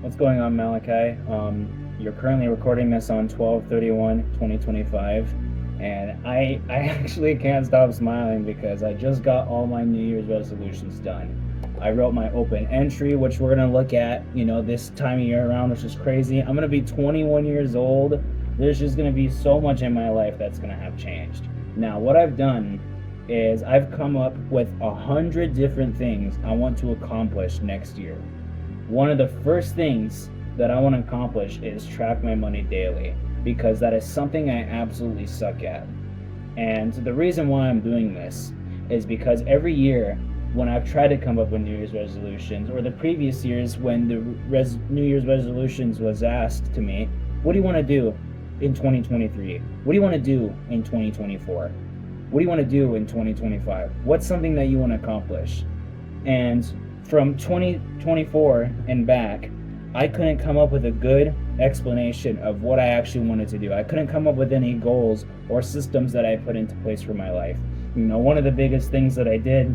What's going on, Malachi? You're currently recording this on 12/31/2025, and I actually can't stop smiling because I just got all my New Year's resolutions done. I wrote my open entry, which we're gonna look at, this time of year around, which is crazy. I'm gonna be 21 years old. There's just gonna be so much in my life that's gonna have changed. Now, what I've done is I've come up with 100 different things I want to accomplish next year. One of the first things that I want to accomplish is track my money daily because that is something I absolutely suck at. And the reason why I'm doing this is because every year when I've tried to come up with New Year's resolutions, or the previous years when the New Year's resolutions was asked to me, what do you want to do in 2023? What do you want to do in 2024? What do you want to do in 2025? What's something that you want to accomplish? And from 2024 and back, I couldn't come up with a good explanation of what I actually wanted to do. I couldn't come up with any goals or systems that I put into place for my life. One of the biggest things that I did,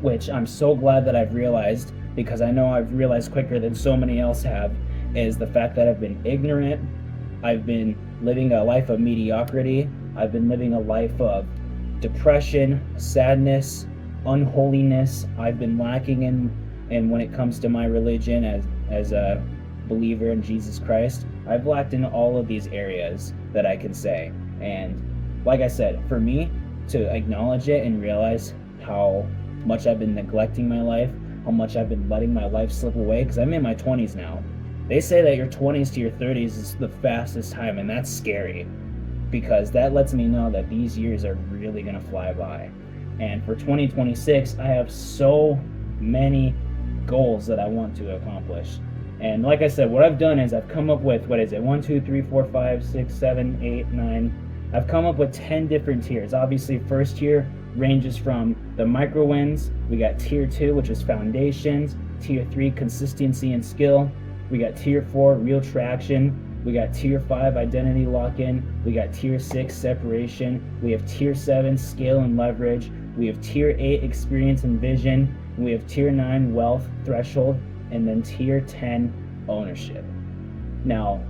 which I'm so glad that I've realized, because I know I've realized quicker than so many else have, is the fact that I've been ignorant. I've been living a life of mediocrity. I've been living a life of depression, sadness, unholiness. I've been lacking in when it comes to my religion as a believer in Jesus Christ. I've lacked in all of these areas that I can say. And like I said, for me to acknowledge it and realize how much I've been neglecting my life, how much I've been letting my life slip away, because I'm in my 20s now. They say that your 20s to your 30s is the fastest time, and that's scary because that lets me know that these years are really going to fly by. And for 2026, I have so many goals that I want to accomplish. And like I said, what I've done is I've come up with, 1, 2, 3, 4, 5, 6, 7, 8, 9. I've come up with 10 different tiers. Obviously, first tier ranges from the micro wins. We got tier 2, which is foundations. Tier 3, consistency and skill. We got tier 4, real traction. We got tier 5, identity lock-in. We got tier 6, separation. We have tier 7, scale and leverage. We have tier 8, experience and vision. We have tier 9, wealth threshold. And then tier 10, ownership. Now,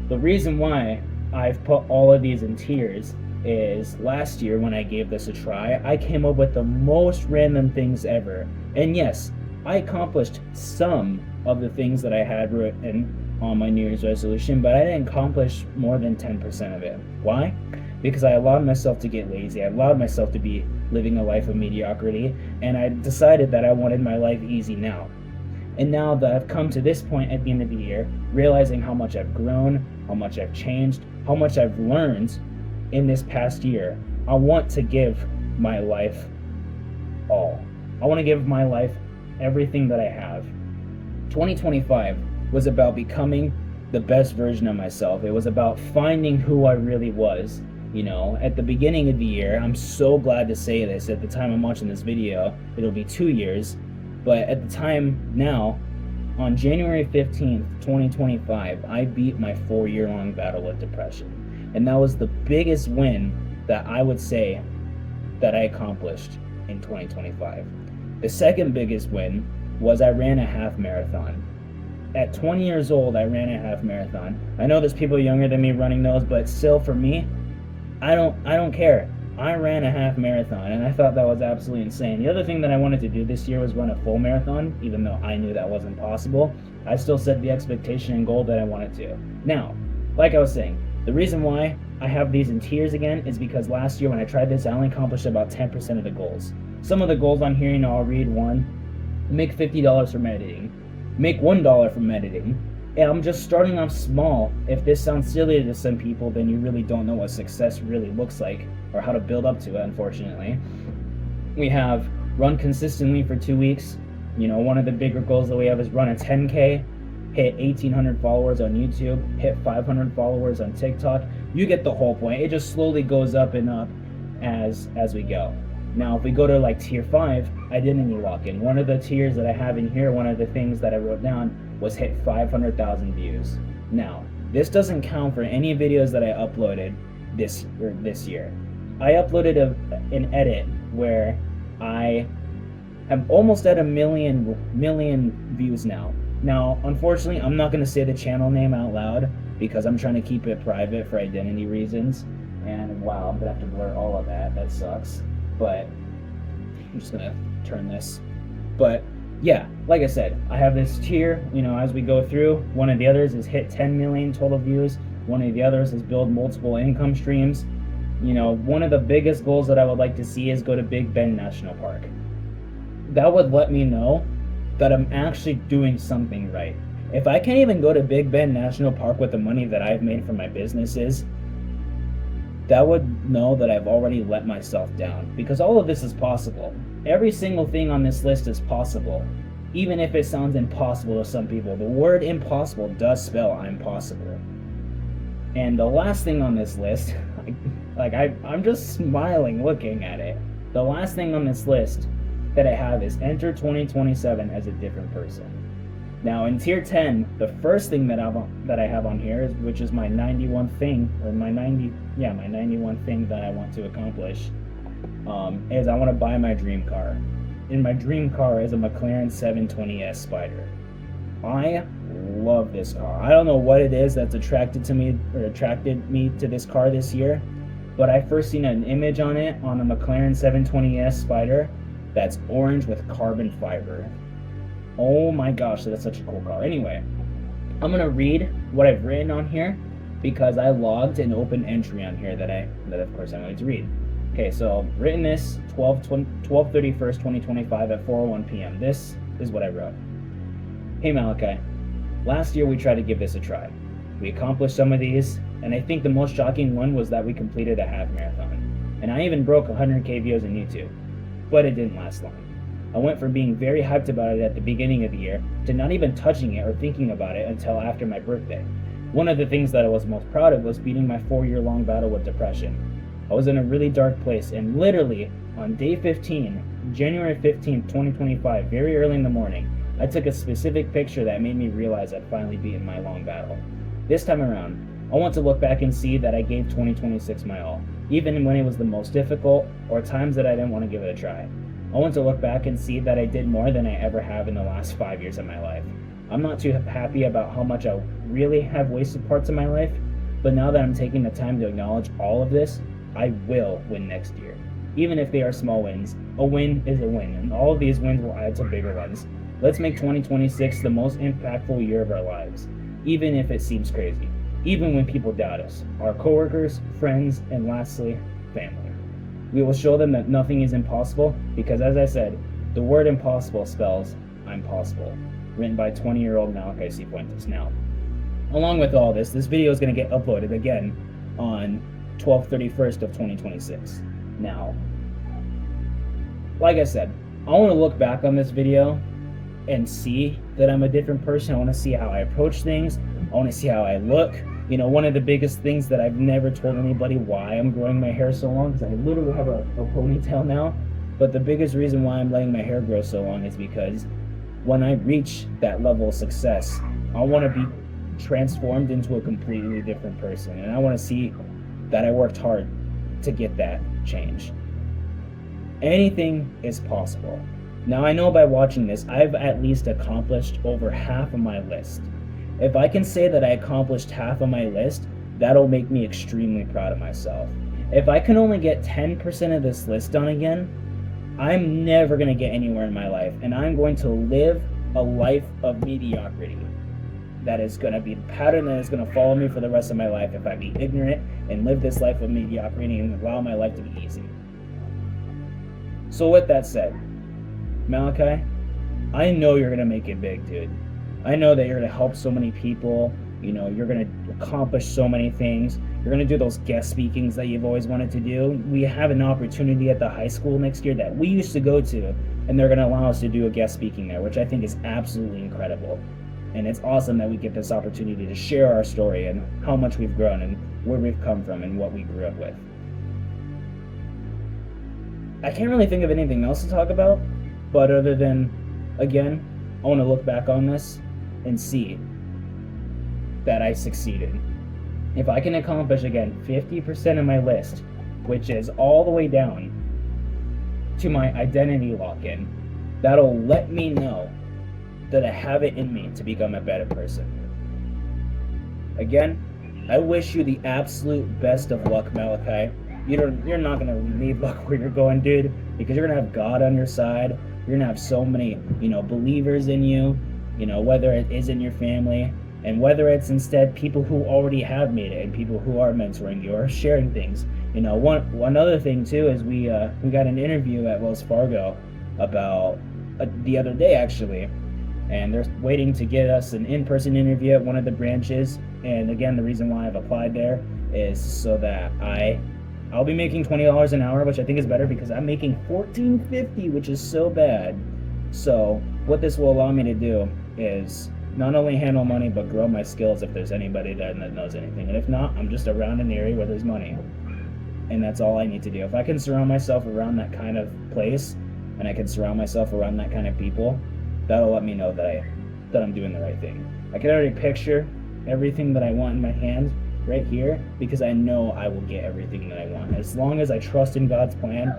the reason why I've put all of these in tiers is last year when I gave this a try, I came up with the most random things ever. And yes, I accomplished some of the things that I had written on my New Year's resolution, but I didn't accomplish more than 10% of it. Why? Because I allowed myself to get lazy. I allowed myself to be living a life of mediocrity, and I decided that I wanted my life easy now. And now that I've come to this point at the end of the year, realizing how much I've grown, how much I've changed, how much I've learned in this past year, I want to give my life all. I want to give my life everything that I have. 2025 was about becoming the best version of myself. It was about finding who I really was. At the beginning of the year, I'm so glad to say this, at the time I'm watching this video, it'll be 2 years, but at the time now, on January 15th, 2025, I beat my 4-year-long battle with depression. And that was the biggest win that I would say that I accomplished in 2025. The second biggest win was I ran a half marathon. At 20 years old, I ran a half marathon. I know there's people younger than me running those, but still for me, I don't care. I ran a half marathon, and I thought that was absolutely insane. The other thing that I wanted to do this year was run a full marathon, even though I knew that wasn't possible. I still set the expectation and goal that I wanted to. Now, like I was saying, the reason why I have these in tiers again is because last year when I tried this, I only accomplished about 10% of the goals. Some of the goals on here, I'll read one. Make $50 from editing. Make $1 from editing. And I'm just starting off small. If this sounds silly to some people, then you really don't know what success really looks like or how to build up to it, unfortunately. We have run consistently for 2 weeks. One of the bigger goals that we have is run a 10K, hit 1,800 followers on YouTube, hit 500 followers on TikTok. You get the whole point. It just slowly goes up and up as we go. Now, if we go to like tier 5, identity lock-in. One of the tiers that I have in here, one of the things that I wrote down was hit 500,000 views. Now, this doesn't count for any videos that I uploaded this year. I uploaded an edit where I am almost at a million views now. Now, unfortunately, I'm not going to say the channel name out loud because I'm trying to keep it private for identity reasons. And wow, I'm going to have to blur all of that. That sucks. But I'm just going to turn this. But yeah, like I said, I have this tier, as we go through. One of the others is hit 10 million total views. One of the others is build multiple income streams. One of the biggest goals that I would like to see is go to Big Bend National Park. That would let me know that I'm actually doing something right. If I can't even go to Big Bend National Park with the money that I've made from my businesses, that would know that I've already let myself down, because all of this is possible. Every single thing on this list is possible, even if it sounds impossible to some people. The word impossible does spell I'm possible. And the last thing on this list, I'm just smiling looking at it. The last thing on this list that I have is enter 2027 as a different person. Now in tier 10, the first thing that I have on here, which is my 91 thing, or my 91 thing that I want to accomplish, is I want to buy my dream car. And my dream car is a McLaren 720S Spider. I love this car. I don't know what it is that's attracted me to this car this year, but I first seen an image on it on a McLaren 720S Spider that's orange with carbon fiber. Oh my gosh, that's such a cool car. Anyway, I'm gonna read what I've written on here because I logged an open entry on here that of course I'm going to read. Okay, so written this 12/31/2025 at 4:01 p.m. This is what I wrote. Hey Malachi, last year we tried to give this a try. We accomplished some of these, and I think the most shocking one was that we completed a half marathon. And I even broke 100k views on YouTube, but it didn't last long. I went from being very hyped about it at the beginning of the year to not even touching it or thinking about it until after my birthday. One of the things that I was most proud of was beating my 4-year-long battle with depression. I was in a really dark place, and literally on day 15, January 15th, 2025, very early in the morning, I took a specific picture that made me realize I'd finally beaten my long battle. This time around, I want to look back and see that I gave 2026 my all, even when it was the most difficult or times that I didn't want to give it a try. I want to look back and see that I did more than I ever have in the last 5 years of my life. I'm not too happy about how much I really have wasted parts of my life, but now that I'm taking the time to acknowledge all of this, I will win next year. Even if they are small wins, a win is a win, and all of these wins will add to bigger ones. Let's make 2026 the most impactful year of our lives, even if it seems crazy, even when people doubt us, our coworkers, friends, and lastly, family. We will show them that nothing is impossible because, as I said, the word impossible spells I'm possible. Written by 20-year-old Malachi Cifuentes. Now, along with all this video is going to get uploaded again on 12/31 of 2026. Now, like I said, I want to look back on this video and see that I'm a different person. I want to see how I approach things. I want to see how I look. One of the biggest things that I've never told anybody why I'm growing my hair so long, because I literally have a ponytail now, but the biggest reason why I'm letting my hair grow so long is because when I reach that level of success, I want to be transformed into a completely different person, and I want to see that I worked hard to get that change. Anything is possible. Now, I know by watching this, I've at least accomplished over half of my list. If I can say that I accomplished half of my list, that'll make me extremely proud of myself. If I can only get 10% of this list done again, I'm never going to get anywhere in my life, and I'm going to live a life of mediocrity. That is going to be the pattern that is going to follow me for the rest of my life if I be ignorant and live this life of mediocrity and allow my life to be easy. So with that said, Malachi, I know you're going to make it big, dude. I know that you're going to help so many people. You're going to accomplish so many things. You're going to do those guest speakings that you've always wanted to do. We have an opportunity at the high school next year that we used to go to, and they're going to allow us to do a guest speaking there, which I think is absolutely incredible. And it's awesome that we get this opportunity to share our story and how much we've grown and where we've come from and what we grew up with. I can't really think of anything else to talk about, but other than, again, I want to look back on this and see that I succeeded. If I can accomplish, again, 50% of my list, which is all the way down to my identity lock-in, that'll let me know that I have it in me to become a better person. Again, I wish you the absolute best of luck, Malachi. You're not gonna need luck where you're going, dude, because you're gonna have God on your side. You're gonna have so many, believers in you. Whether it is in your family, and whether it's instead people who already have made it and people who are mentoring you or sharing things. One other thing too is we got an interview at Wells Fargo about the other day actually, and they're waiting to get us an in-person interview at one of the branches. And again, the reason why I've applied there is so that I'll be making $20 an hour, which I think is better because I'm making $14.50, which is so bad. So what this will allow me to do is not only handle money but grow my skills if there's anybody there that knows anything. And if not, I'm just around an area where there's money, and that's all I need to do. If I can surround myself around that kind of place, and I can surround myself around that kind of people, that'll let me know that I'm doing the right thing. I can already picture everything that I want in my hand right here, because I know I will get everything that I want as long as I trust in God's plan.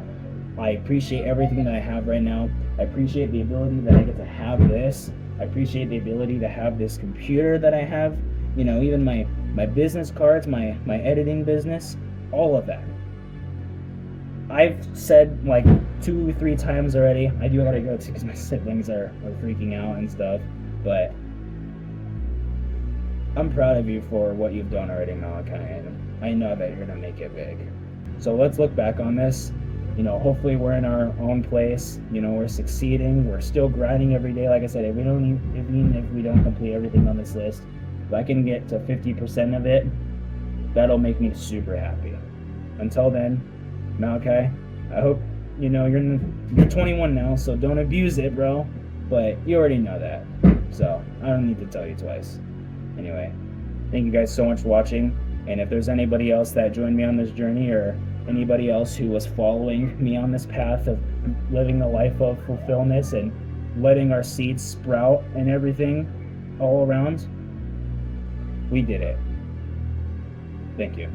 I appreciate everything that I have right now. I appreciate the ability that I get to have this. I appreciate the ability to have this computer that I have, even my business cards, my editing business, all of that. I've said like 2-3 times already, I do gotta go too because my siblings are freaking out and stuff, but I'm proud of you for what you've done already, Malachi, and I know that you're gonna make it big. So let's look back on this. Hopefully we're in our own place. We're succeeding. We're still grinding every day. Like I said, even if we don't complete everything on this list, if I can get to 50% of it, that'll make me super happy. Until then, Malachi, I hope you're 21 now, so don't abuse it, bro. But you already know that, so I don't need to tell you twice. Anyway, thank you guys so much for watching. And if there's anybody else that joined me on this journey, or anybody else who was following me on this path of living the life of fulfillment and letting our seeds sprout and everything all around, we did it. Thank you.